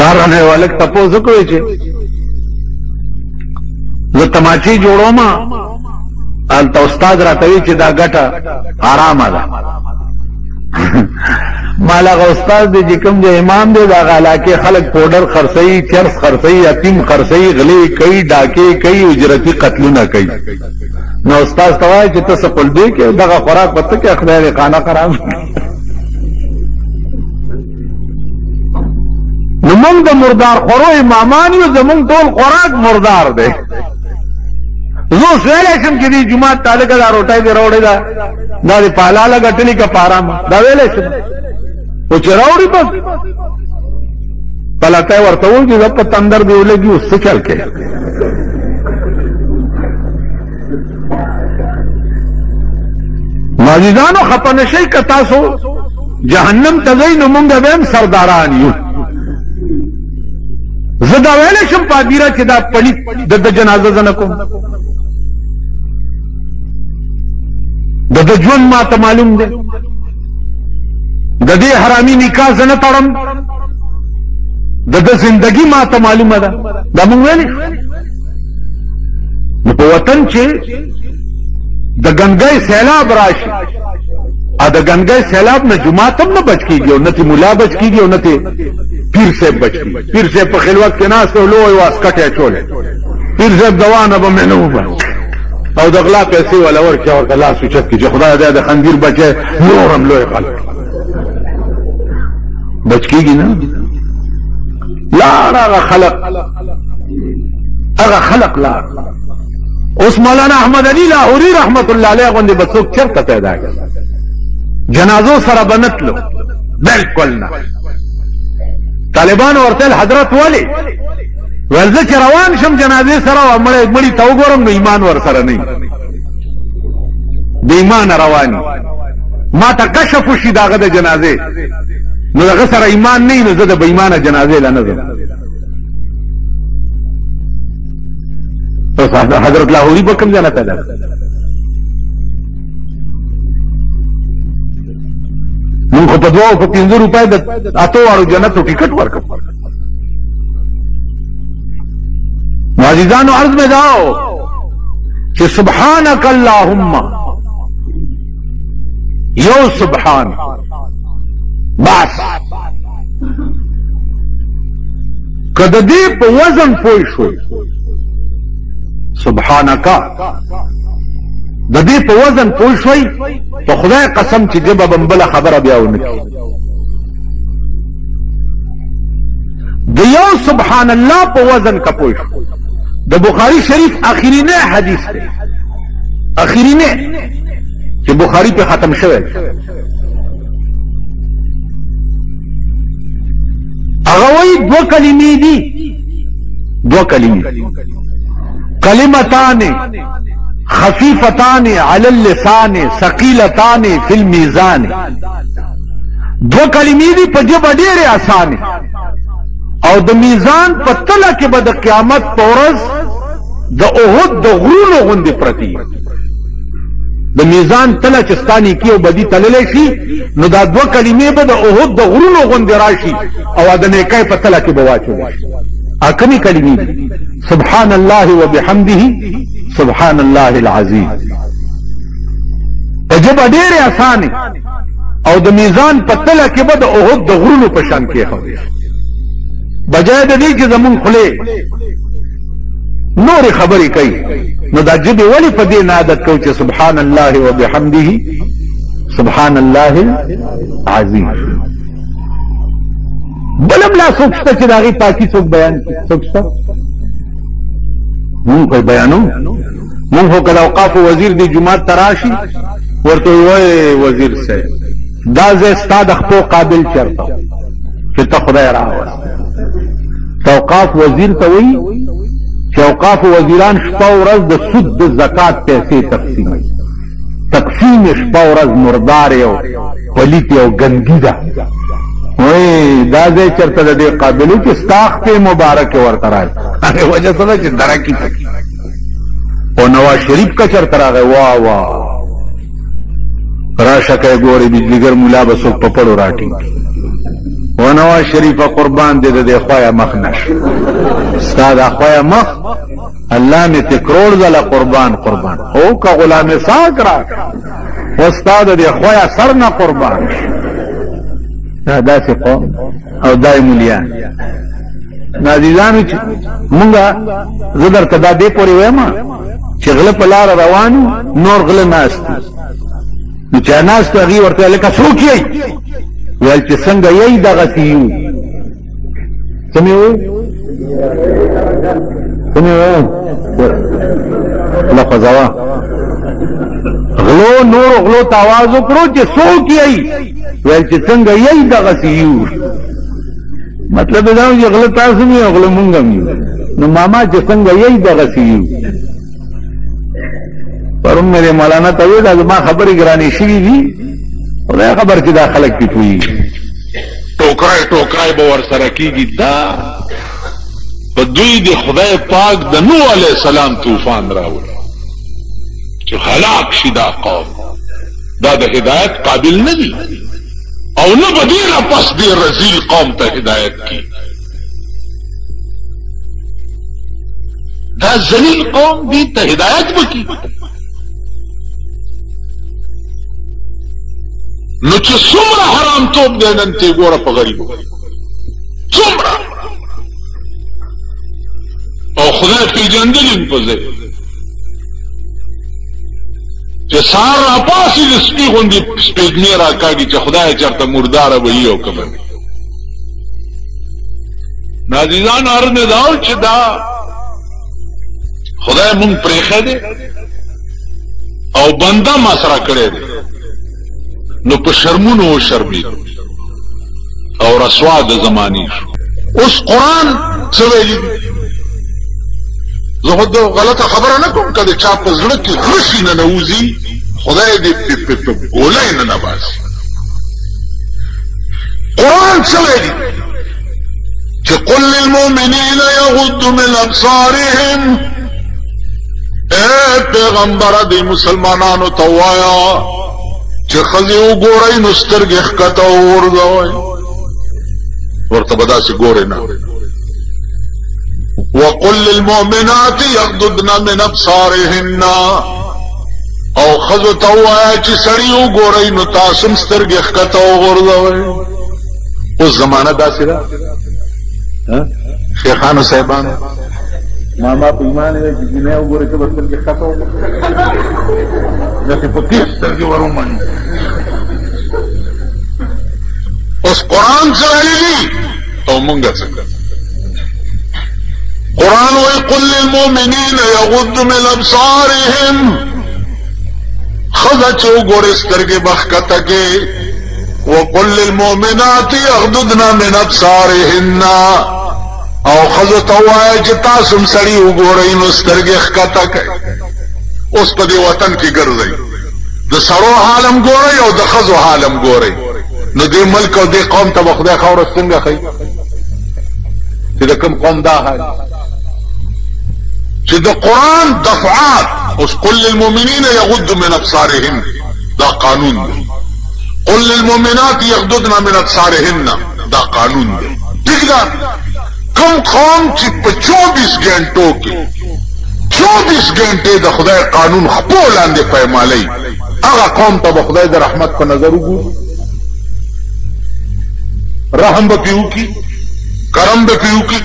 سارنے والک تپوسو کوئی چھے زه تماچی جوړو ما الته استاد راتوي چې دا ګټه حرامه ده مالغه استاد دی چې کوم دی امام دی دا علاقه خلک پودر خرڅي چرس خرڅي یتیم خرڅي غلي کوي ډاکې کوي اجرتي قتلونه کوي نو استاد توای چې تاسو په دې کې دغه خوراک پته کې خدای خانه خراب نو موږ د مردار خورو امامان یو زموږ ټول خوراک مردار دی زو سویلې شم چې دی جمعه تعالی کا روټای دی روړی دا دی پالاله غټلی کا پارام دا ویلې شم او چې راوړي بس پلاته ورته و چې په تندر دی ولګي اوس څه چل کې ماجدانو خپنه شي کتا سو جهنم تزین مونږ به سرداران یو زدا ویلې شم پادیره چې دا پلی د جنازه زنه کوم د ژوند ما ته معلوم دی د دې حرامي نکاح زنه تړم د زندگی ما ته معلومه ده دا مونږ ویلې نو په وطن چې د ګنګای سیلاب راشي ا د ګنګای سیلاب نه جمعه تم نه بچ کیږي او نه تی مولا بچ کیږي او نه تی پیر صاحب بچ کیږي پیر صاحب په خلوت کې ناس ته لوی واسکټه چولې پیر صاحب دوانه به منو او د غلا پیسې ولا ورکه او الله سوچت کې خدای دې د خندیر بچي نورم لوی خلک بچ کیږي نه لا هغه خلق لا اوس مولانا احمد علی لاہوری رحمت الله علیه غوندې بڅوک چرته پیدا کړ جنازو سره بنتلو بالکل نه طالبان ورته حضرت ولی ورځ چې روان شم جنازې سره مړی ته وګورم نو ایمان ور سره نه د ایمان رواني ما ته کشف وشي داغه د جنازې نو هغه سره ایمان نه نو زه د بې ایمانه جنازې لا نه ځم حضرت لاہوری بکم جانا پیدا من خو په 2 او 15 روپے د اتو وارو جنتو ټیکټ ورکړ معززانو عرض میں جاؤ کہ سبحانک اللہم یو سبحان بس کده دې په وزن پوي شو سبحانکا د دې په وزن پوه شوي په خدای قسم چې جبه بمبله خبره بیا ونکړي د یو سبحان الله په وزن کا پوه شو د بخاری شریف اخرینه حدیث دی اخرینه چې بخاری په ختم شوی هغه وایي 2 کلمې دي 2 کلمې کلمتان خفیفتان علی اللسان ثقیلتان فی المیزان 2 کلمې دي په جبه ډېرې آسان او د میزان په تله کې به د قیامت په ورځ د احد د غرونو غوندې پرتې د میزان تله چې ستاني کې او بدی تللی شي نو دا 2 کلمې به د احد د غرونو غوندې راشي او د نیکۍ په تله کې به واچولی شي اکمی کلمی سبحان اللہ و بحمده سبحان اللہ العظیم عجب ډېر آسان او د میزان په تله کې به د احد د غرونو په شان کېښودی بجای د دې چې زمونږ خولې نورې خبرې کوي نو دا ژبې ولې په دې نه عادت کوو چې سبحان الله و بحمده سبحان الله العظیم بلم لا څوک شته چې د هغې پاکي څوک بیان کړي څوک شته مونږ خو بیانو مونږ خو که د اوقافو وزیر دی جومات ته راشي ورته وایي وزیر صاحب دا ځای ستا د خپو قابل چېرته چې ته خدای راوست اوقاف وزیر ته وایي چې اوقاف وزیران شپه ورځ د سود د زکات پیسې تقسیموي تقسیم شپه ورځ مردار او پلیت او ګندګي ده وای دا ځای چرته د دې قابل چې ساخت مبارک ورته راځي هغه وجه څه ده چې درکی تکي او نواز شریف کا چرته راغی واه واه راشه کوي ګوري بجلیګر مولا به څوک په پړو راټینګي و نواز شریف قربان دې د خوایا مخ نش ستا د خوایا مخ الله می تکرور زله قربان او که غلام ساک را و استاد د خوایا سر نه قربان دا داسې قوم او دای مولیان نازیزانو چې مونږه زه درته دا دې پورې وایم چې غله په لار روانو نور غله ناست نو چې ناست هغه ورته لکه څوک یې ویل چې څنګه یې دغه سیو سمې لفظوا غلو نور غلو تاواز وکړو چې څوک یې ویل چې څنګه یې دغه سیو مطلب دا و چې غله تاسو مې غله مونږ مې نو ماما چې څنګه یې دغه سیو پرون میرے مولانا ته ویل دا ما خبرې ګرانې شوې دي خدای خبر چې دا خلک کې کوي ټوکرای به ورسره کېږي دا په دوی د خدای پاک د نوح علیه السلام طوفان راوړي چې هلاک شي دا قوم دا د هدایت قابل نه دي او نه به دې نه پس دې رذیل قوم ته هدایت کی دا ذلیل قوم دې ته هدایت وکړي نو چې څومره حرام توب دی نن ته ګوره په غریبو څومره او خدای پیژندل په ځای چې سار راپاسي د سپي غوندې سپېږمۍ راکاږي چې خدای چېرته مرداره به وي او که به نازیزان عرض مې دا و چې دا خدای مونږ پرېښی دی او بنده مسره کړی دی نو په شرمونو وشرمېد او رسوا د زمانې شو اوس قرآن څه ویلي زه خو غلطه خبره نه کوم که د چا په زړه کې غشي نه نوځي خدای دې په ګولۍ نه نباسي قرآن څه ویلي چې قل للمؤمنین یغضوا من ابصارهم اے پیغمبره د مسلمانانو ته ووایه چې ښځې وګورئ نو سترګې ښکته وغورځوئ ورته به داسې ګورئ نه وقل للمؤمنات یغضضن من ابصارهن او ښځو ته ووایه چې سړي وګورئ نو تاسو هم سترګې ښکته وغورځوئ اوس زمانه داسې ده شیخانو صاحبانو ماما په ایمان دی چې جنۍ وګورئ ته به سترګې ښکته وغورځوئ داسې په تېز سترګې ور ومني اوس قرآن څه ویلي او مونږ څنګه قرآن وی قل للمؤمنین یغضوا من ابصارهم ښځه چې وګورې سترګې به ښکته کې وقل للمؤمنات یغضضن من ابصارهن او ښځو ته ووایه چې تاسو هم سړي وګورئ نو سترګې ښکته کړئ اوس په دې وطن کې ګرځئ د سړو حالم ګورئ او د ښځو حالم ګورئ نو دې ملک او دې قوم ته به خدای خاوره څنګه ښیي چې د کوم قوم دا حال چې د قرآن دفعات اوس قل للمؤمنین یغضوا من ابصارهم دا قانون دی قل للمؤمنات یغضضن من ابصارهن دا قانون دی ٹھیک ده کوم قوم چې په 24 غنټو کې 24 غنټې د خدای قانون خپل لاندې پېمالي هغه قوم ته به خدای د رحمت په نظر وګوري رحم به پیو کی کرم به پیو کی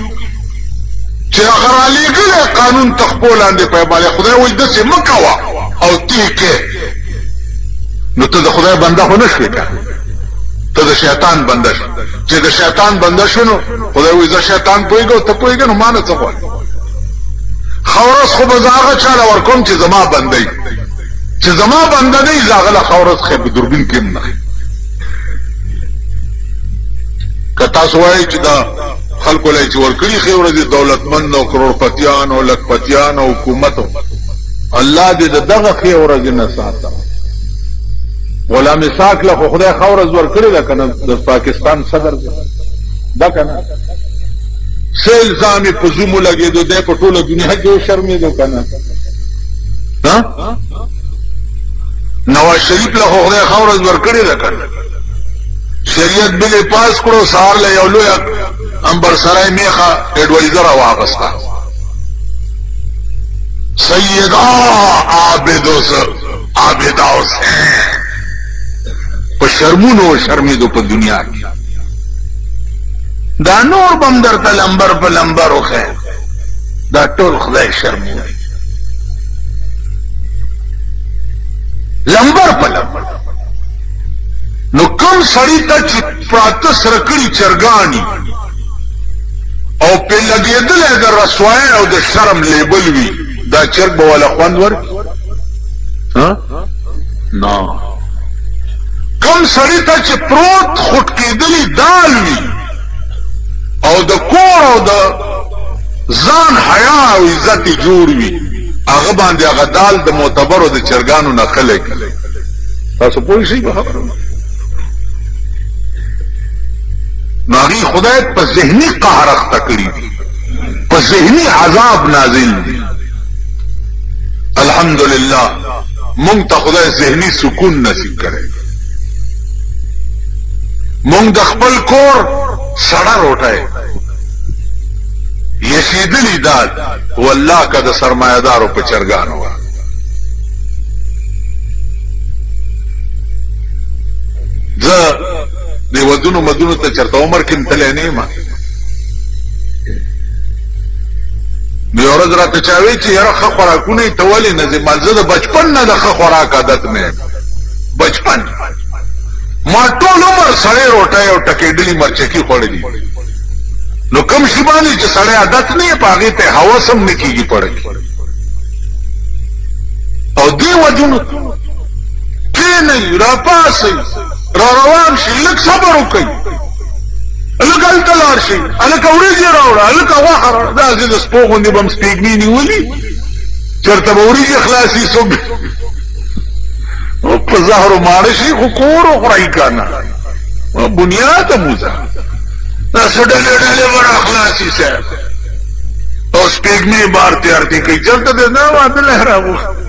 چې هغه را لېږلی قانون ته خپل لاندې پېمالي خدای وایي داسې مه کوه او ته کې نو ته د خدای بنده خو نه شوې که ته د شیطان بنده شو چې د شیطان بنده شو نو خدای وایي زه شیطان پوهېږه او ته پوهېږه نو ما نه څه غواړې خورس خو به زه هغه چاله ورکوم چې زما بنده وي چې زما بنده نه وي زه هغه له خورس ښې په دوربین کې هم نه ښي که تاسو وایئ چې دا خلکو له چې ورکړي ښې ورځې دولتمند او کروړپتیان او لکپتیان او حکومت الله دې د دغه ښې ورځې نه ساته غلام اسحاق له خو خدای ښه ورځ ورکړې ده که نه د پاکستان صدر ده که نه څه الزام یې په زوم ولګېدو دی په ټوله دنیا کې وشرمېدو که نه نواز شریف له خو خدای ښه ورځ ورکړې ده که نه شریعت بل پاس کړو سار له یو لوی انبر سرای میخه اډوایزر واغستا سیدا عابد حسین په شرمونو شرمیدو په دنیا کې دا نور بم درته لمبر په لمبر وخه دا ټول خدای شرمونه لمبر په لمبر نو کوم سړی ته چې پراته سرکړي چرګانی او په لګېدل د رسوای او د شرم لیبل وي دا چرګ به ولا خوند ورکړي ها نه کوم سړی ته چې پروت خټ کېدلی دال وي او د کور او د ځان حیا او عزت جوړ وي هغه باندې هغه دال د معتبرو د چرګانو نه خلک تاسو پوه شئ په خبره ناغي خدای په ذهني قهر اخته کړی دي په ذهني عذاب نازل دي الحمدلله مونږ ته خدای ذهني سکون نصیب کړي مونږ د خپل کور سړه روټه یشیدلی داد والله که د سرمایدارو په چرګانو زه د ودونو مدونو ته چرته عمر کې تللی نه یم نو یو ورځ راته چا وی چې یاره ښه خوراکونه یې ته ولې نه ځې ما زه د بچپن نه د ښه خوراک عادت نه بچپن ما ټول عمر سړی روټۍ او ټکېدلي مرچکي خوړلي نو کم شي باندې چې سړی عادت نه یې په هغې ته هوس هم نه کېږي پړی او دې ودونو کښېنئ راپاسئ را روان شي لږ صبر وکئ لږ هلته لاړ شي هلکه وریجې راوړه هلکه غوښه راوړه داسې د سپو غوندې به م سپېږمې نیولي چېرته به وریجې خلاصي څوک په زهرو ماړه شي خو کور وخورئ که نه بنیاد موزه داسې ډلې ډلې به را خلاصي صاحب او سپېږمې بار تیارتې کوي چېرته دی نه واده له راغوښت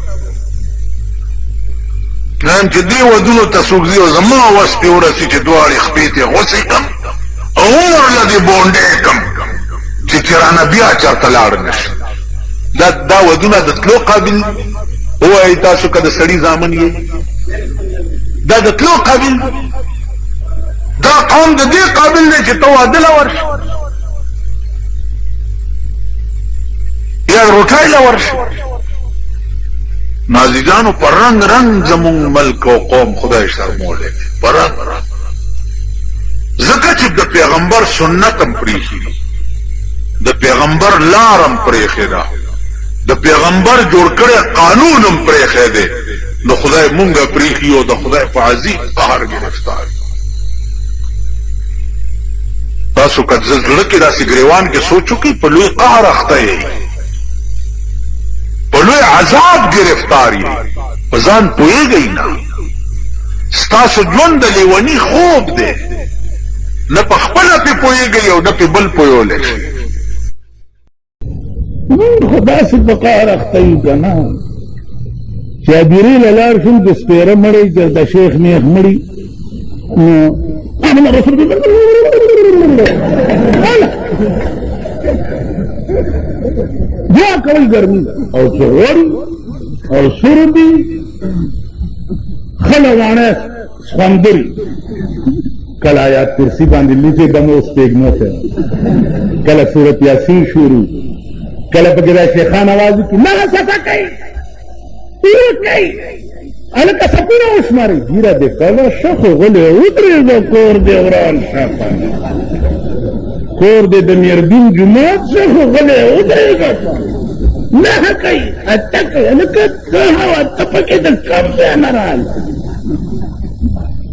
نن چې دې ودونو ته څوک ځي او زما وس پې ورسي چې دواړې خپې ته غوڅې کړم او عمر له دې بونډې کړم چې رانه بیا چېرته لاړ نه شي دا ودونه د تلو قابل ووایئ تاسو که د سړي زامن یې دا د تلو قابل دا قوم د دې قابل دی چې ته واده له ورشي یا روټۍ له ورشي نازیګانو په رنګ رنګ زمونږ ملک او قوم خدای شرمولی په رنګ رنګ ځکه چې د پیغمبر سنت هم پرېښي دي د پیغمبر لار هم پرېښې ده د پیغمبر جوړ کړی قانون هم پرېښی دی نو خدای مونږه پرېښي او د خدای په عظیم قهر ګرفتار تاسو که زړه کې داسې ګریوان کې سوچ وکړئ په لوی قهر اخته یې په لوی عذاب ګرفتار یې په ځان پوهېږئ نه ستاسو ژوند د لیوني خوب دی نه په خپله پې پوهېږئ او نه پې بل پوهولی شي مونږ خو داسې په قهر اخته یو که نه چې هدیرې له لاړ شو د سپېره مړی د شیخ نیخ مړي بیا کوئ ګرمي او چې غوړي او سربي ښه لواڼه سخوندري کله آیات کرسي باندې لوټې دم او سپېږمه سره کله سورت یاسین شروع کله پکې دا شیخان اواز وکړي نه سفه کوي پوره کوي هلکه سپونه وشمارئ ږیره دې کله ښه خو غلی ودرېږه کور دې وران شه کور دې د میردین جومات شه خو غلی ودرېږه نه کوي اته کوي هلکه څه او اته پکې د کم ځای نه راغله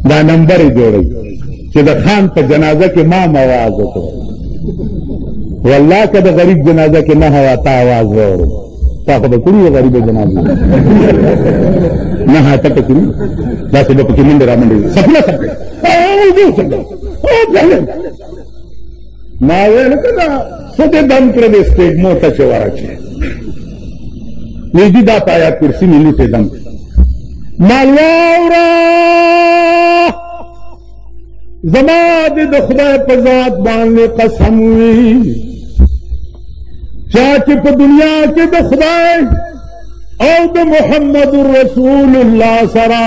دا نمبر یې جوړوي چې د خان په جنازه کې ما آواز وکړو والله که د غریب جنازه کې نه هوا تا آواز واورو تا خو به کړي وه غریبه جنازه نه هاته پکې نه داسې به پکې منډې را منډې سپله سپلې ما ویل که دا څه دې دم کړه دې سپېږمو ته چې ورچې نږدې دا په آیات کرسي مې لوټې دم مال واوره زما د خدای په ذات باندې قسم وي چا چې په دنیا کې د خدای او د محمد رسول الله سره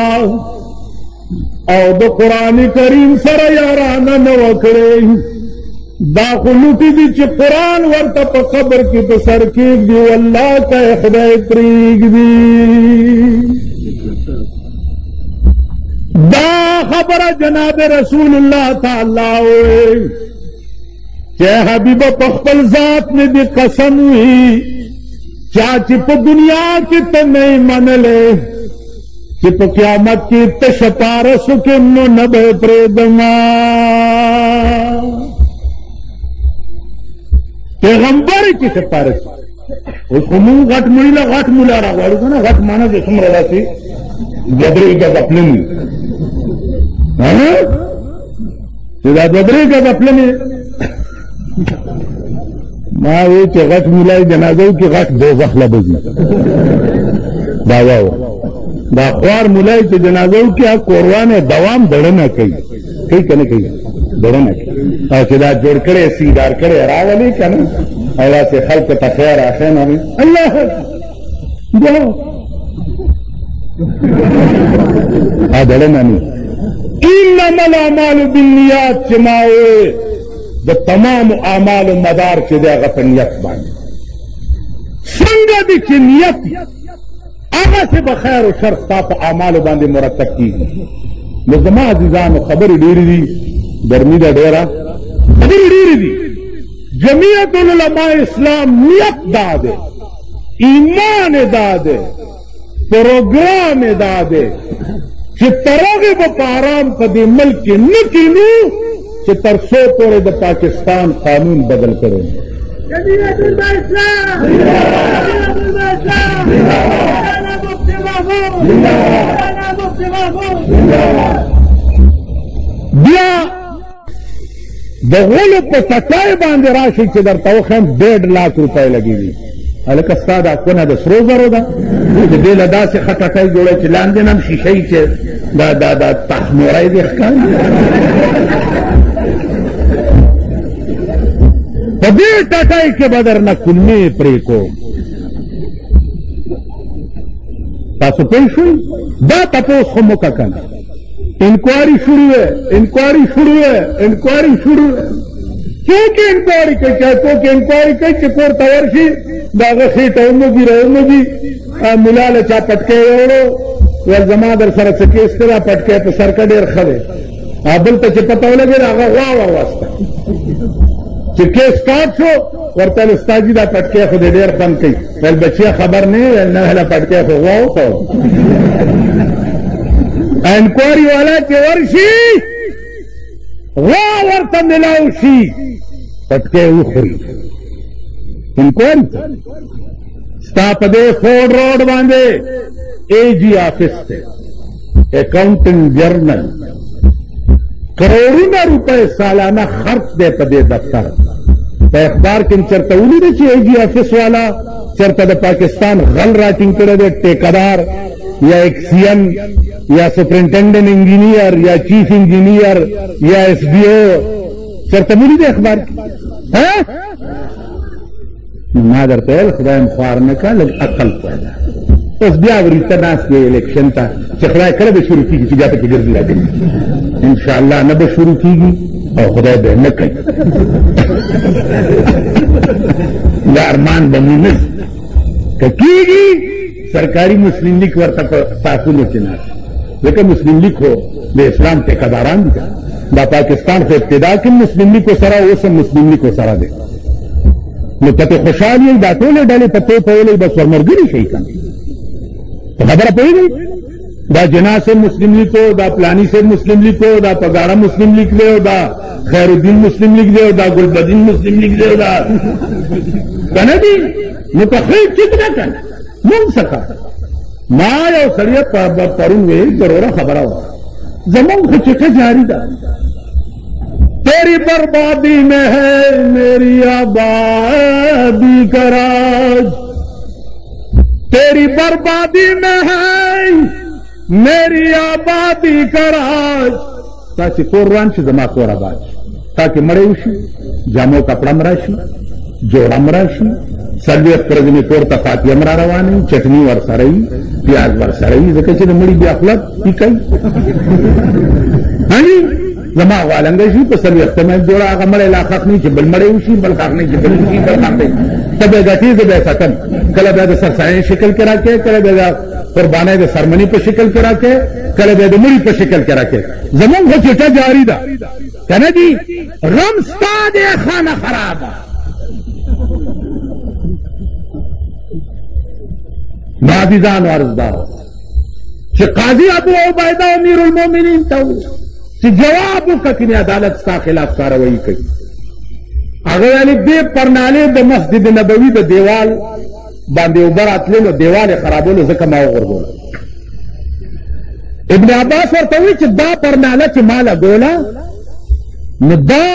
او د قرآن کریم سره یارانه نه وکړي دا خو لوټي دي چې قرآن ورته په قبر کې په سر کېږدي والله که خدای پرېږدي دا خبره جناب رسول الله تعالی وی چې حبیب په خپل ذات مې دې قسم وي چا چې په دنیا کې ته نه منلې چې په قیامت کې ته شپارسو کې نو نه به پرېږدما پیغمبر کې شپارس اوس خو مونږ غټ مړي له غټ مولا راغواړو که نه غټ مانا چې څومره داسې دوه درې ګزه پلنې چې دا دوه درې ګزه پلنې ما وی چې غټ مولای جنازو کې غټ دوزخ له بځي دا واو دا خوار مولای چې جنازو کې قربانه دوام دړنه کوي که نه کوي دړنه کوي او چې دا جوړ کړي سینګار کړي راولي که نه او داسې خلکو ته خیر آخر نه وي الله دړنه نه انما الاعمال بالنیات چې ما وی د تمام اعمال مدار چې دی هغه په نیت باندې څنګه دي چې نیت هغسې به خیر و شر ستا په اعمالو باندې مرتب کېږي نو زما عزیزانو خبرې ډېرې دي ګرمي ده ډېره خبرې ډېرې دي جمعیت العلماء اسلام نیت دا دی ایمان دا دی پروګرام دا دی چې تر هغې به په ارام په دې ملک کې نه کینو چې تر څو پورې د پاکستان قانون بدل کړي بیا د غلو په ټټای باندې راشي چې درته وښیم 1.5 لاک روپۍ لګېږي هلکه ستا دا کونه د سرو زرو ده چې دې له داسې ښه ټټۍ جوړی چې لاندې نه هم شیشۍ چې دا تخموری دې ښکاري په دې ټټۍ کې به درنه کلمې پرې کوم تاسو پوه شوئ دا تپوس خو مو که کنه انکوائری شروع ہے څوک انکوائری کوي څوک انکوائری کوي چې کور ته ورشي د هغه خېټه وموږي راوموږي ملا له چا پټکی وړو ویل زما در سره څه کیس دی دا پټکی په سر کې ډېر ښه دی بل ته چې پته ولګېده هغه غوا واوسته چې کیس سټارټ شو ورته ویل ستا جي دا پټکی خو دې ډېر خوند کوي ویل بچیه خبر نه ویل نه هله پټکی خو غوا وخوړ انکوائری والا چې ورشي غوا ورته ملاو شي پټکی وخوري انکوائری ستا په دې فورډ روډ باندې اے جی آفس دی اکاؤنٹنٹ جرنل کروڑونه روپے سالانه خرچ دی په دې دفتر په اخبار کې چرته ولیده چې اے جی آفس والا چرته د پاکستان غل راټینګ کړی دی ټیکدار یا ایکسین یا سپرنٹینڈنٹ انجینئر یا چیف انجینئر یا ایس ڈی او چرته ولیده اخبار کې ما درته ویل خدای م خوار نه کړه لږ عقل پیدا اوس بیا وروسته ناست دی الیکشن ته چې خدای کله به شروع کېږي چې بیا پکې ګرځي راګرځي انشاءالله نه به شروع کېږي او خدای به نه کوي دا ارمان به مو نه که کېږي سرکاري مسلم لیگ ورته په ساحلو کې ناست ځکه مسلم لیگ خو د اسلام ټیکداران دي دا پاکستان خو ابتدا کې مسلم لیگ سره اوس هم مسلم لیگ سره دی نو ته خوشحال یې دا ټولې ډلې په تو پولی بس ورمرګري شي که نه په خبره پوهېږئ دا جناح صاحب مسلم لیگ و دا پلانی صاحب مسلم لیگ و دا پگاڑا مسلم لیگ دی و دا خیر الدین مسلم لیگ دی و دا گلبدین مسلم لیگ دی و دا کنه دی نو که خیر ټیک نه کنه مونږ څخه ما یو سړی پرون ویل ضروره خبره وه زمونږ خو چټه جاري ده تیری بربادی میں ہے میری آبادی کا راج تیری بربادی میں ہے میری آبادی کا راج تاسې کور روان شي زما کور آباد شي تاکې مړی وشي جامو کپړه م راشي جوړه م راشي 40 ورځې مې کور ته فاتحه م را روانه وي چټني ورسره وي پیاز ورسره وي ځکه چې د مړي بیا خوله پیکوي زما غوالنګی شي په 40 مې جوړه هغه مړی لا خاق نه چې بل مړی وشي بل خاق نه چې بل وشي بل خاق نه ته به ګټې زه به ساتم کله به د سرسایي شکل کې راکې کله به د قربانۍ د سرمنی په شکل کې راکې کله به د مړي په شکل کې راکې زمونږ خو چټه جاري ده که نه دي غم ستا دی خانه خرابه عزیزان و عرضدار چې قاضي ابو عبیده امیر المؤمنین ته چې جواب وکړي عدالت ستا خلاف کاروایی کوي هغه ویلي دې پرنالې د مسجد نبوي د دیوال باندې اوبه راتللو دیوال یې خرابولو ځکه ما وغورځوله ابن عباس ورته وایي چې دا پرناله چې ما لګوله نو دا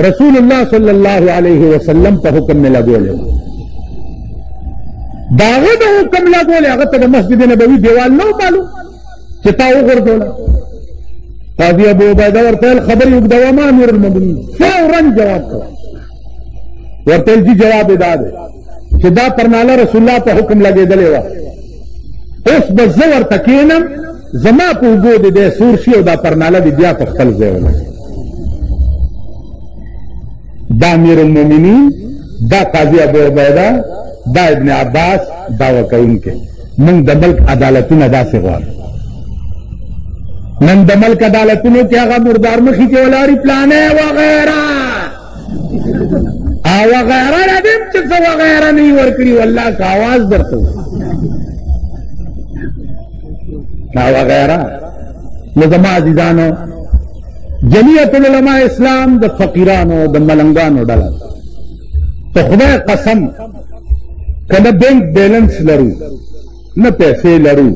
رسول الله صلی الله علیه وسلم په حکم مې لګولې دا هغه د حکم لګولې هغه ته د مسجد نبوي دیوال نه معلوم چې تا وغورځوله قاضي ابو عبیده ورته ویل خبرې اوږدوه ما امیر المؤمنین فورا جواب کړه ورته ویل چې جواب یې دا دی چې دا پرناله رسول الله په حکم لګېدلې وه اوس به زه ورته کښېنم زما په اوږو دې دی سور شي او دا پرناله دې بیا په خپل ځای ولګي دا امیر المؤمنین دا قاضي ابو عبیده دا ابن عباس دعوه کوونکي موږ د ملک عدالتونه داسې غواړو نن د ملک عدالتونو کې هغه مردار مخې کې ولاړې پلانې وغیره او وغیره ردیم چې څه وغیره نه یې ورکړي والله که آواز درته وغیره نو زما عزیزانو جمعیت العلماء اسلام د فقیرانو د ملنګانو ډله ته خدای قسم که نه بینک بیلنس لرو نه پیسې لرو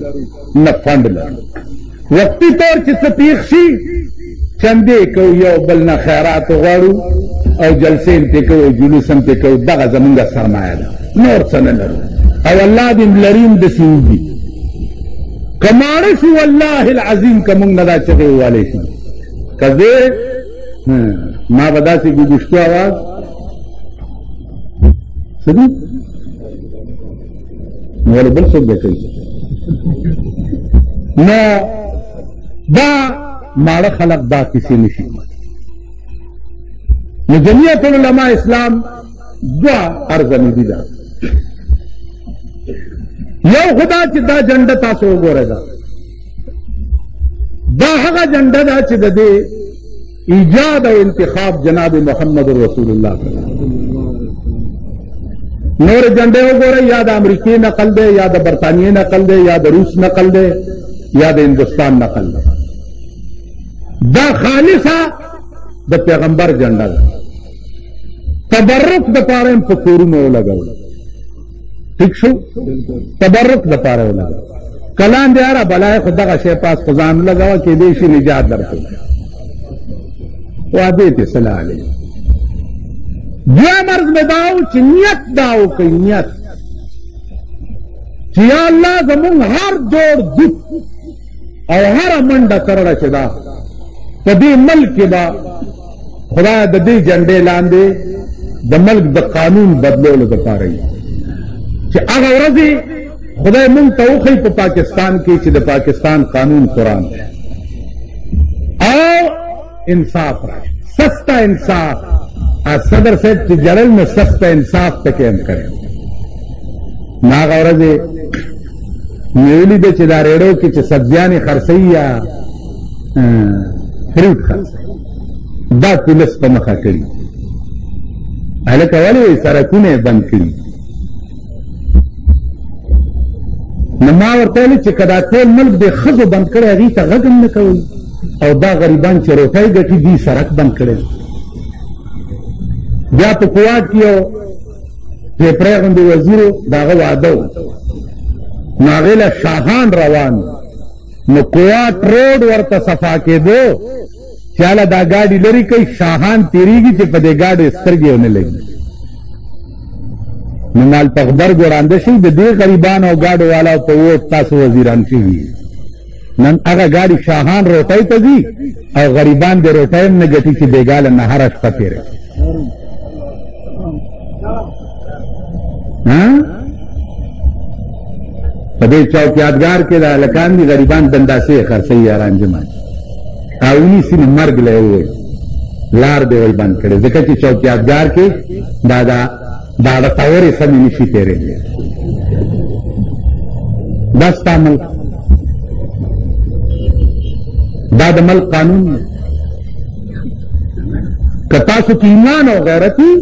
نه فنډ لرو وقتی طور چې څه پیښ شي چندې کوو یو بل نه خیرات غواړو او جلسې پې کوو جلوس هم پې کوو دغه زمونږ سرمایه ده نور څه نه لرو او الله دې لریم داسې وږي که ماړه شو والله العظیم که مونږ نه دا چغې ووالی شي که زه ما به داسې ګوګوشتو اواز څه دي نو ولې بل څوک به کوي نو دا ماړه خلق دا کسی نشي نو جمعیت العلماء اسلام دوا ارزنی دی دا یو خدا چې دا جنډه تاسو وګورئ دا هغه جنډه ده چې د دې ایجاد او انتخاب جناب محمد رسول الله نور جنډه وګورئ یا د امریکې نقل دی یا د برطانیې نقل دی یا د روس نقل دی یا د هندوستان نقل دی دا خالصه د پیغمبر جنډه ده تبرک د پاره په کورونو ولګول ٹھیک شو تبرک د پاره ولګول کلان دی اره بلای خو دغه شی پاس خزان لګاوه کې دې شي نجات درته وعده ته صلی علیه بیا مرز میں داو چې نیت داو کوي نیت چې یا الله زمونږ هر جوړ دک او هر منډه کرړه چې دا په دې ملک کې با خدای د دې جنډې لاندې د ملک د قانون بدلولو دپاره چې هغه ورځې خدای مونږ ته وښیي په پاکستان کې چې د پاکستان قانون قرآن او انصاف راشي سستا انصاف صدر صاحب چې جړل نو سستا انصاف پکې هم کړی نو هغه ورځې مې ولیده چې دا ریډو کې چې سبزیانې خرڅوي یا فروټ خرڅوي دا پولیس په مخه کړي هلکه ولې سړکونه یې بند کړي نو ما ورته ویلي چې که دا ټول ملک د ښځو بند کړی هغې ته غږ هم نه کوئ او دا غریبان چې روټۍ ګټي دي سړک بند کړی بیا په کوواټ کې یو پیپری غوندې وزیرو د هغه واده و نو هغې له شاهان روان نو کوواټ روډ ورته صفا کېدو چې هله دا ګاډي لرې کوي شاهان تېرېږي چې په دې ګاډو سترګې ونه لګي نو مال په غبرګ وړاندې شي د دې غریبانو او ګاډو والاو په ووټ تاسو وزیران شوي نن هغه ګاډي شاهان روټۍ ته ځي او غریبان د روټۍ هم نه ګټي چې بېګاله نهاره شپه تېره په دې چوکیادګار کې د هلکان دي غریبان دنداسې خرڅوي یاران جمع او ونیسي نو مرګ له یې وویل لار دې وایي بند کړی ځکه چې چوکیادګار کې دا د تورې سمې نشي تېرېدلی دا ستا ملک دا د ملک قانون دی که تاسو کې ایمان او غیرت وي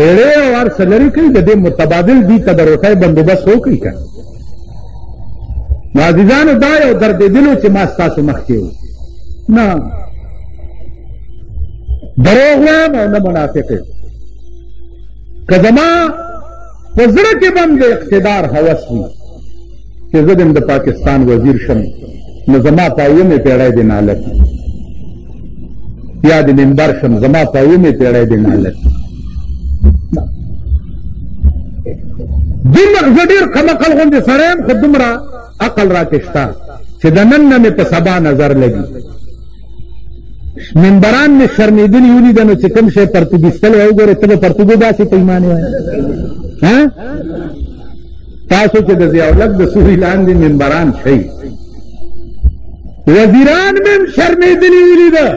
ریړې او هر څه لرې کوي د دې متبادل دي ته د روټۍ بندوبست وکړئ که نو عزیزانو دا یو دردېدلو چې ما ستاسو مخکې و نه دروغ وایم او نه منافق یم که زما په زړه کې به م د اقتدار هوس وي چې زه د پاکستان وزیر شم نو زما په اومې پیړۍ د نالت یا د منبر شم زما په اومې پیړۍ د نالت زه ډېر کمعقل غوندې سړی یم خو دومره عقل راکې شته چې د نن نه مې په سبا نظر لګي منبران مې شرمېدلي ولیده نو چې کوم شی پرتوګیستلی وی وګورئ ته به پرتوګو داسې پیمانې وایې تاسو چې د ضیاءالحق د سوري لاندې منبران شئ وزیران مې هم شرمېدلي ولیده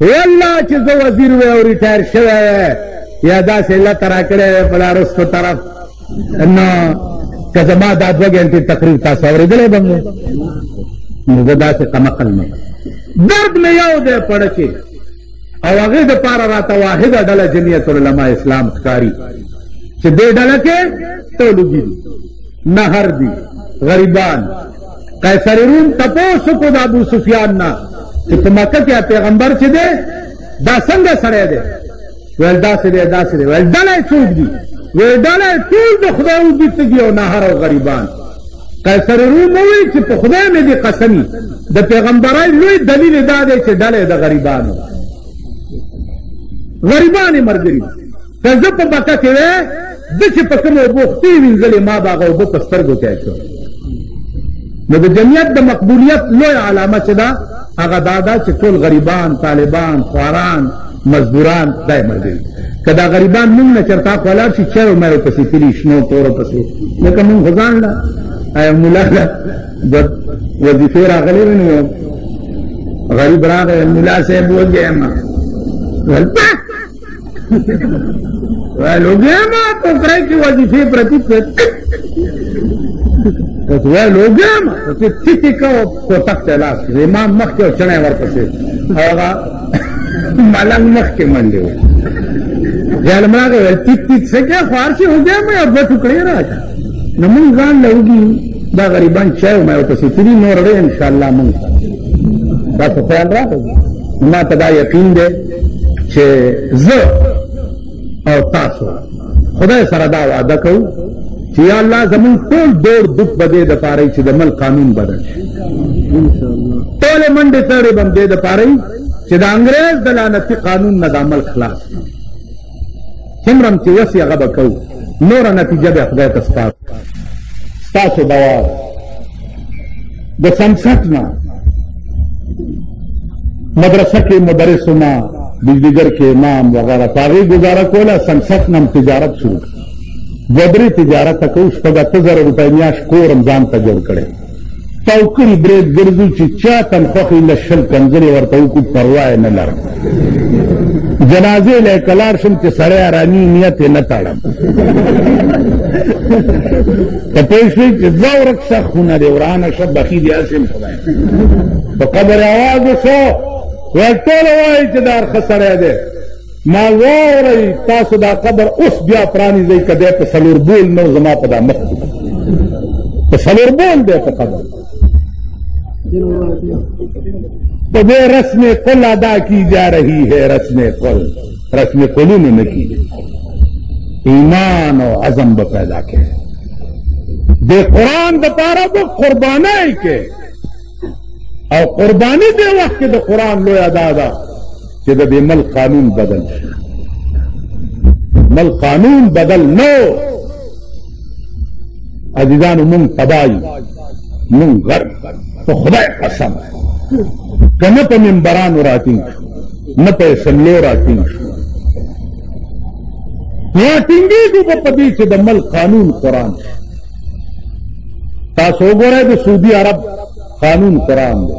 والله چې زه وزیر وی او ریټایر شوی یا داسې لته راکړی وی په دا رستو طرف نو که زما دا 2 ګنټې تقریر تاسو اورېدلی به مې نو زه داسې کمعقل نه درد مې یو دی پړه کې او هغې دپاره راته واحده ډله جمعیت العلماء اسلام ښکاري چې دې ډله کې تولوګي دي نهر دي غریبان قیصر روم تپوس وکړو د ابو سفیان نه چې په مکه کې پیغمبر چې دی دا څنګه سړی دی ویل داسې دی داسې دی ویل ډله یې څوک دي ویل ډله یې ټول د خدای وجود تږي او نهر او غریبان قیصر روم وویل چې په خدای مې دې قسمي د پیغمبرۍ لوی دلیل دا دی چې ډله د غریبانو غریبان یې ملګري که زه په مکه کې وی ده چې په کومو اوبو خولې وینځلې ما به هغه اوبه په سترګو کې اچولې نو د جمعیت د مقبولیت لوی علامه چې ده هغه دا ده چې ټول غریبان طالبان خواران مزدوران دا یې ملګري که دا غریبان مونږ نه چېرته ولاړ شي چایو مایو پسې تلي شنو تورو پسې لکه مونږ خو ځان له ملا له د وظیفې راغلی وي نو غریب راغی ملا صاحب وګیم ویل وګیم ټوکرۍ کې وظیفې پرتې ویل وګیم چې ټیټې کو کوټک ته لاس امام مخکې او چڼی ورپسې هغه ملنګ مخکې منډې و خیال مراغی ویل ټیټ ټیټ څه کې خوار شي وګیم یا 2 ټوکرې راشه نو مونږ ځان له وګي دا غریبان چای ما ورپسې تلي نور ډېر انشاءالله مونږ تاسو خیال راغلی ما ته دا یقین دی چې زه او تاسو خدای سره دا وعده کوو چې یا الله زمونږ ټول دور دک به دې دپاره چې د ملک قانون بدل شي ټولې منډې تړې به هم دې دپاره چې د انګریز د لعنتي قانون نه دا ملک خلاص څومره هم چې وس یې هغه به کوو نوره نتیجه به خدای ته سپارو ستاسو دوا د سمسټ نه مدرسه کې مدرسو نه بجلیګر کې امام وغیرہ په هغې ګزاره کوله سمسټ نه تجارت شروع 2-3 تجارت کوو 7,000 روپۍ میاشت کور هم ځان ته جوړ کړی ټوکري برید ګرځو چې چا تنخوا خو له 10 کنځلې ورته وکړو پروا یې نه لرم جنازې له کلار شم چې سړی ارامي نیت یې نه تاړم که پوه شوئ چې ځه ورک شه خونه دې ورانه شه بخي دې هسې م خدای په قبر اواز وشو ویل ټوله وایي چې دا ښه سړی دی ما واورئ تاسو دا قبر اوس بیا پرانیزئ که دی په 4 بول نو زما په دا مخ کې په 4 بول دی په قبر تو وہ رسم کل ادا کی جا رہی ہے رسم قلون میں کی ایمان و عزم ب پیدا کے دے قرآن دپارا وہ قربانی کے اور قربانی دے وقت کے دے قرآن لو ادا دا کہ دے مل قانون بدل مل قانون بدل نو عزیزان من تباہی مونږ غر په خدای قسم که نه په منبرانو راټینګ شو نه په اسمبلو راټینګ شو راټینګېږو به په دې چې د ملک قانون قرآن شي. تاسو وګورئ د سعودي عرب قانون قرآن دی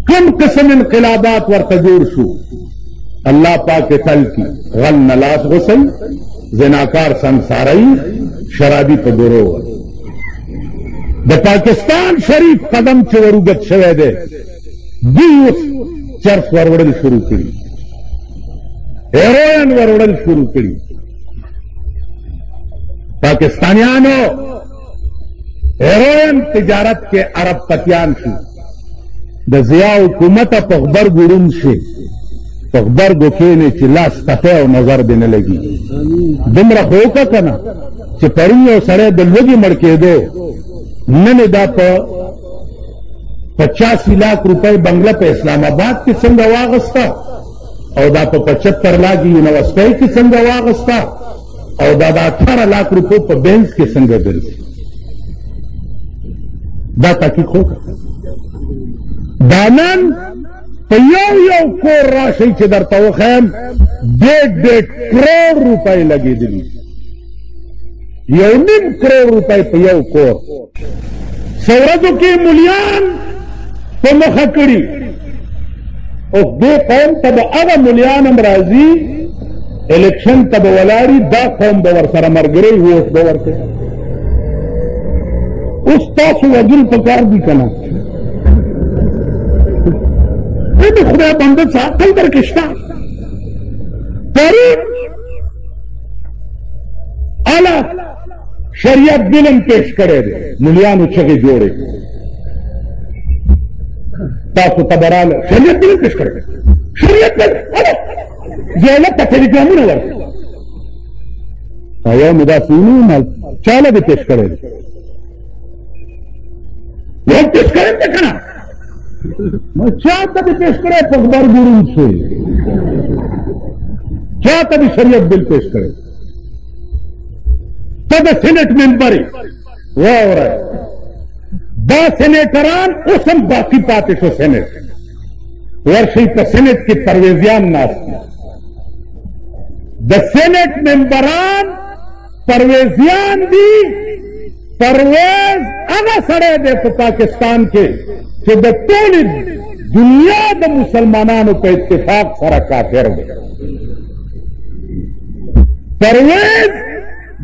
کم قسم انقلابات ورته جوړ شو الله پاک تل کی غل نلاس غسل زناکار سنساری شرابی په ګورو د پاکستان شریف قدم چې وروګت شوی دی دوی اوس چرس وروړل شروع کړي هیروین وروړل شروع کړي پاکستانیانو هیروین تجارت کې عرب پتیان شو د ضیاء حکومت په غبرګو ړوند شي په غبرګو کښېنې چې لاس تپی او نظر دې نه لګي دومره خو وکړه که نه چې پرون یو سړی د لوږې مړ کېدو نن یې دا په 85 लाख روپۍ بنګله په اسلام آباد کې څنګه واغسته او دا په 75 लाख یونیورسټۍ کې څنګه واغسته او دا د 18 लाख روپۍ په بینک کې څنګه ګرځي دا تحقیق وکړه دا نن په یو کور راشئ چې درته وښیم 1.5 کروڑ روپۍ لګېدلي 1.5 کروڑ روپۍ په یو کور څو ورځو کې ملیان په مخه کړي اوس دې قوم ته به هغه ملیان هم راځي الیکشن ته به ولاړي دا قوم به ورسره ملګری ووټ به ورکوي اوس تاسو وګل پکار دي که نه د خدای بنده څه عقل درکې شته پرون اعلی شریعت بل هم پیش کړی دی ملیانو چغې جوړې تاسو ته به راله شریعت بل پیش کړی دی شریعت بل زیالت ته ټلیګرامونه ورکړي یو مې داسې ونیو چاله دې پیش کړی دی یو پیش کړی دی که نه چا ته دې پیش کړی په غبرګو ړوند شوی چا ته دې شریعت بل پیش کړی ته د سینټ ممبر یې واوره دا سینیټران اوس هم باقي پاتې شو سینټ ورشئ په سینټ کې پرویزیان ناست دي د سینټ ممبران پرویزیان دي پرویز هغه سړی دی په پاکستان کې چې د ټولې دنیا د مسلمانانو په اتفاق سره کافر دی پرویز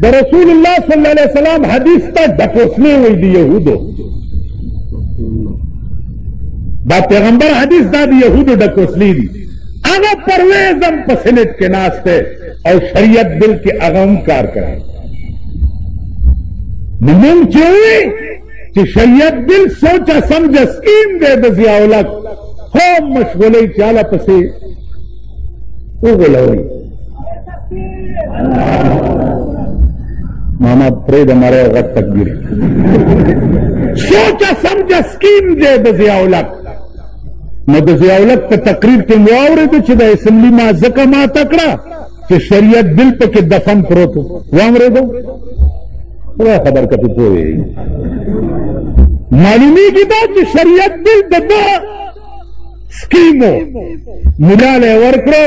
د رسول الله صلی الله علیه وسلم حدیث ته ډکوسلی وایي د یهودو دا پیغمبر حدیث دا د یهودو ډکوسلی دي هغه پرویز هم په سینټ کې ناست دی او شریعت بل کې هغه هم کار کوي نو موږ چې وایي چې شریعت بل سوچه سمجه سکیم دی د ضیاء الحق خوب مشغولۍ چاله پسې وغولوئ ماما پرېږده مری غټ تکبیر سوچه سمجه سکیم دی د ضیاء الحق نو د ضیاء الحق په تقریر کې مو واورېدو چې د اسمبلي ما ځکه ماته کړه چې شریعت بل پکې دفن پروت و واورېدو خدای خبر که پې پوهېږي معلومیږي دا چې شریعت بل د ده سکیمو ملا له یې ورکړو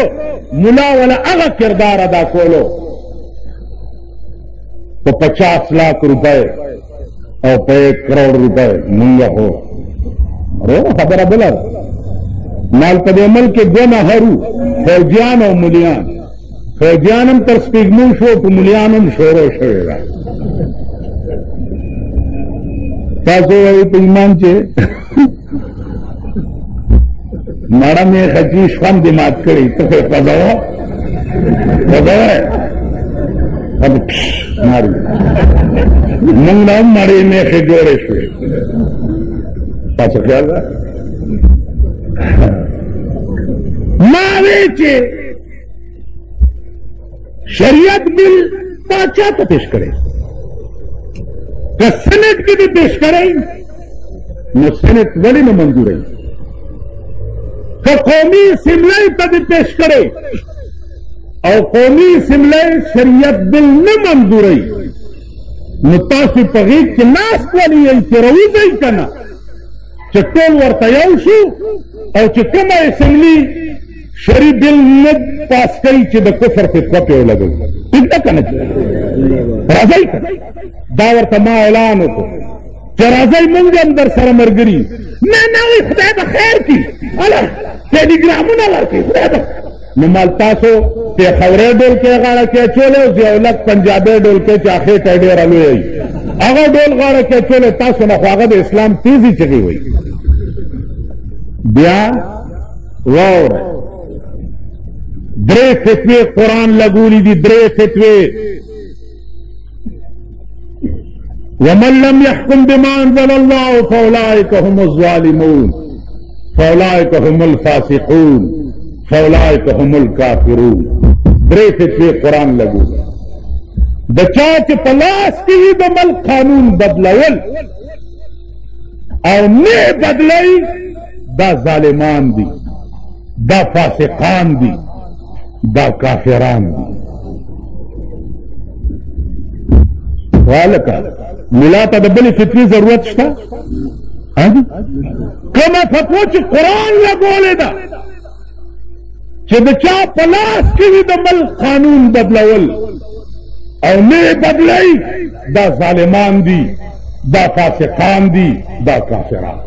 ملا وله هغه کردار ادا کولو په 50 लाख روپۍ او په 1 کروڑ روپۍ مونږ خو خبره بله ده مال په دې ملک کې 2 نهرو فوجیان او ملیان فوجیان هم تر سپېږمو شو په ملیان هم شروع شوې ده تاسو وایئ په ایمان چې مړه مې خچي شخوند دې مات کړی ته خو یې خوځوه ماري موږ نه هم مړې میخې جوړې شوې تاسو خیال ده ما وی چې شریعت بل تا چا ته پیش کړی که سینټ کې دې پیش کړی نو سینټ ولې نه منظوروي که قومي اسمبلۍ ته دې پیش کړی او قومي اسمبلۍ شریعت بل نه منظوروي نو تاسو په غیږ کې ناست ولې یئ چې راوځئ که نه چې ټول ورته یو شو او چې کومه اسمبلي شرعي بل نه پاس کوي چې د کفر فتوه پرې ولګوي ټیک ده که نه راځئ که دا ورته ما اعلان وکړو چې راځئ مونږ هم در سره ملګري نه نه وایي خدای به خیر کړي هله ټیلیګرامونه ورکړي خدای به نو مال تاسو پېښوري ډول کې غاړه کې اچولی او ضیاءالحق پنجابي ډول کې چې اخېټه ډېره لوی وي هغه ډول غاړه کې اچولی تاسو نه خو هغه د اسلام تیزي چغې وایي بیا واورئ درې فتوې قرآن لګولي دي درې فتوې ومن لم يحكم بما انزل الله فاولئك هم الظالمون فاولئك هم الفاسقون فاولئك هم الكافرون درې فتوې قرآن لګولي د چا چې په لاس کې وي د ملک قانون بدلول او نه بدلوي دا ظالمان دي دا فاسقان دي دا کافران دي والکه ملا ته د بلې فتوې ضرورت شته کومه فتوا چې قرآن لګولې ده چې د چا په لاس کې وي د ملک قانون بدلول او نه بدلوي دا ظالمان دي دا فاسقان دي دا کافران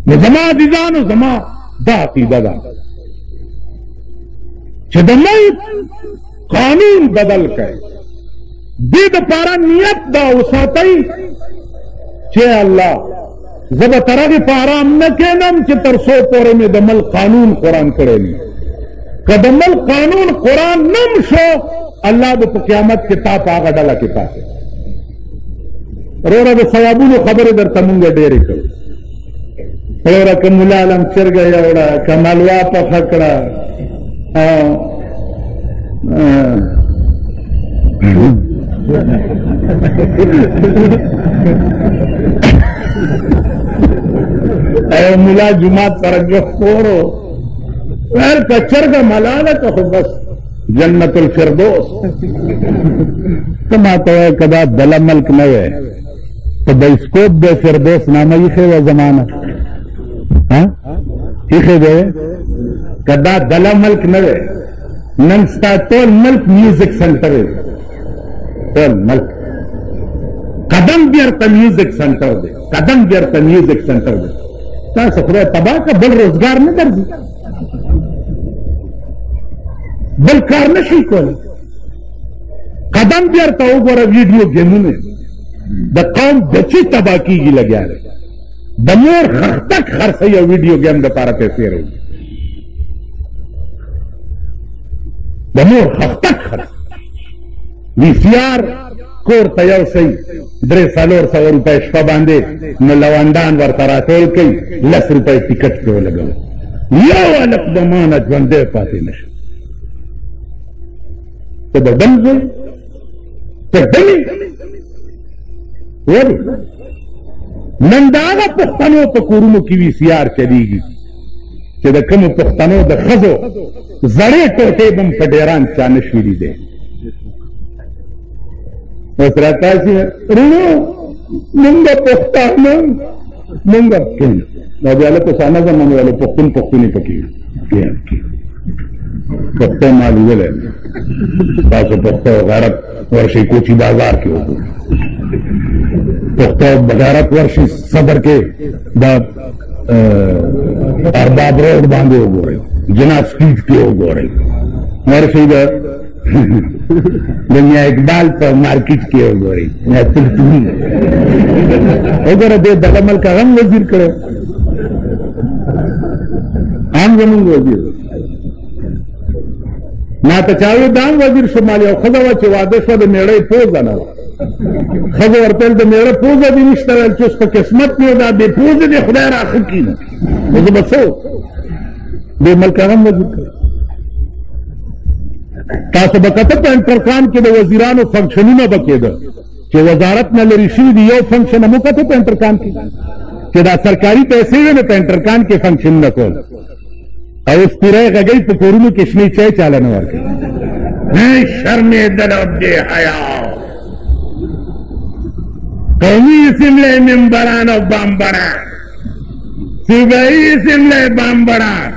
نو زما عزیزانو زما دا عقیده ده چې د ملک قانون بدل کړي دې دپاره نیت دا وساتئ چې الله زه به تر هغې په ارام نه کښېنم چې تر څو پورې مې د ملک قانون قرآن کړی وي که د ملک قانون قرآن نم شو الله به په قیامت کې تا په هغه ډله کې پاتې وروره د ثوابونو خبرې درته مونږ ډېرې کوو وروره که ملا علم چرګه یوړه که ملوا پخه کړه اے ملا جماعت ترجح کورو ویل که چرګه ملاله که خو بس جنت الفردوس ته ما ته وایې که دا دله ملک نه وی په بایسکوپ د فردوس نامه ایښې وه زمانه ایښې دی که دا دله ملک نه وی نن ستا ټول ملک میوزک سنټر دی ټول ملک قدم بیرته میوزک سنټر دی قدم بیرته میوزک سنټر دی تاسو خدای تباه که بل روزګار نه درځي بل کار نشي کولی قدم بیرته وګوره ویډیو ګیمونه د قوم بچي تباه کېږي لګیا دی د مور خښتک خرڅوي او ویډیو ګیم دپاره پیسې راوړي د مور خښتک خرڅ وي سی آر کور ته یو شی 300-400 روپۍ شپه باندې نو لونډان ورته راټول کوي 10 روپۍ ټکټ پرې ولګوي یو هلک به ما نه ژوندی پاتې نه شي ته د ډم زوی ته ډمې ولې نن د هغه پښتنو په کورونو کې وي سی آر چلېږي چې د کومو پښتنو د ښځو زړې ټوټې به هم په ډیران چا نه شي لیدی اوس راته شي وروڼو مونږ پښتانه مونږ دا بیا هلته سانه زمانې والو پښتون پښتونې پکې پښتو ما لیدلی تاسو پښتو غیرت ورشئ کوچي بازار کې وګورئ پښتو غیرت ورشئ صدر کې دا ارباب روډ باندې وګورئ جنا سټریټ کې وګورئ ورشئ د میاں اقبال په مارکیټ کې وګورئ وګوره دې دغه ملک هغه هم وزیر کړی هم زمونږ وزیر ما ته چا ویل دا هم وزیر شمال یو ښځه وه چې واده شوه د مېړۍ پوزه نه وه ښځه ورته ویل د مېړه پوزه دې نشته ویل چې اوس په قسمت کې دا بې پوزې دې خدای راښه کړي نو زه به څه دې ملک هغه هم وزیر کړی تاسو به کته په انټرکان کې د وزیرانو فنکشنونه به کېده چې وزارت نه لرې شوي دي یو فنکشن هم وکته په انټرکان کې چې دا سرکاري پیسې وې نو په انټرکان کې فنکشنونه کول او اوس پیری غږی په کورونو کې شنې چای چاله نه ورکوي شرمېدل او بې حیا قومي اسمله منبران او بامبران صوبایي اسمله بامبران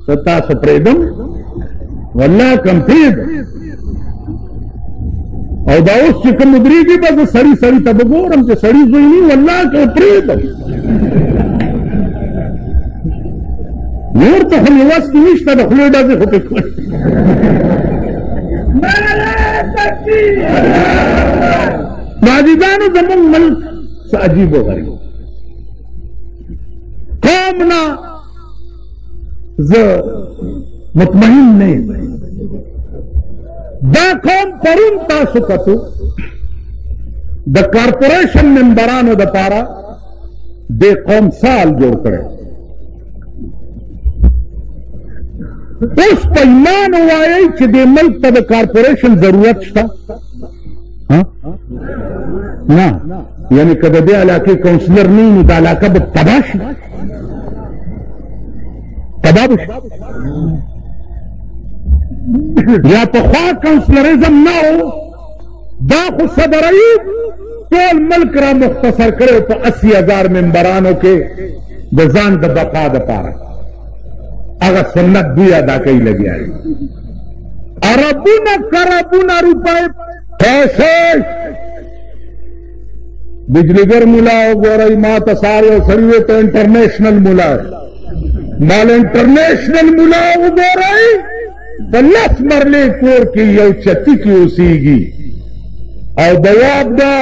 ته تاسو پرېږدم والله کم پرېږدم او دا اوس چې کوم درېږي به زه سړي سړي ته به ګورم چې سړي زوی نه والله که پرېږدم نور ته خو مې وس کې نشته د خولې ډزې خو پې کړې ماجدانو زمونږ ملک څه عجیب و غریب قوم نه زه مطمئن نه یم دا قوم پرون تاسو کتو د کارپوریشن ممبرانو دپاره دې قوم سال جوړ کړی اوس په ایمان ووایئ چې دې ملک ته د کارپوریشن ضرورت شته نه یعنی که د دې علاقې کونسلر نه وي نو د علاقه به تباه شي تباه به شي یا پخوا کونسلریزم نه و دا خو صدر ایوب ټول ملک را مختصر کړی په 80,000 ممبرانو کې د ځان د بقا دپاره هغه سنت دوی ادا کوي لګیا دي اربونه کربونه روپۍ پیسې بجلیګر ملا وګورئ ما ته سار یو سړي وی ته انټرنیشنل ملا مال انټرنیشنل ملا وګورئ د 10 مرلې کور کې یو چتی کې اوسېږي او د واک دا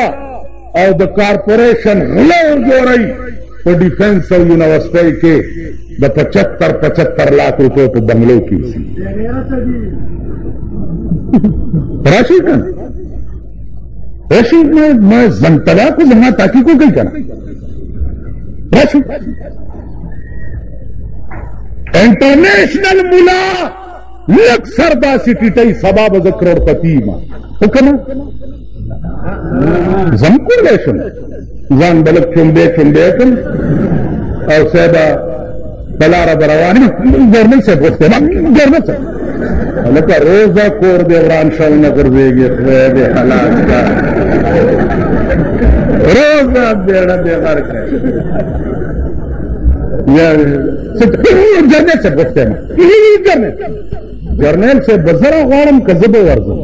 او د کارپوریشن غله وګورئ په ډیفنس او یونیورسټۍ کې د 75 लाख روپیو په بنگلو کې اوسېږي راشي که نه راشي ما زنتلا کو زما تحقیق وکړئ که نه راشي انټرنیشنل ملا لږ سر داسې ټیټئ سبا به زه کروڑپتی یم خو که نه زه هم کولی شم ځان به لږ چومبې کړم او صاحبه په لاره به روان یم ګورنر صاحب غوښتی ګورنر صاحب لکه روزه کور دې وران شو نه ګرځېږي خدای دې هلاک کړه روزه بیړه دې غر کړه یا جرنیل صاحب غوښتی یم جرنیل صاحب به زه راغواړم که زه به ورځم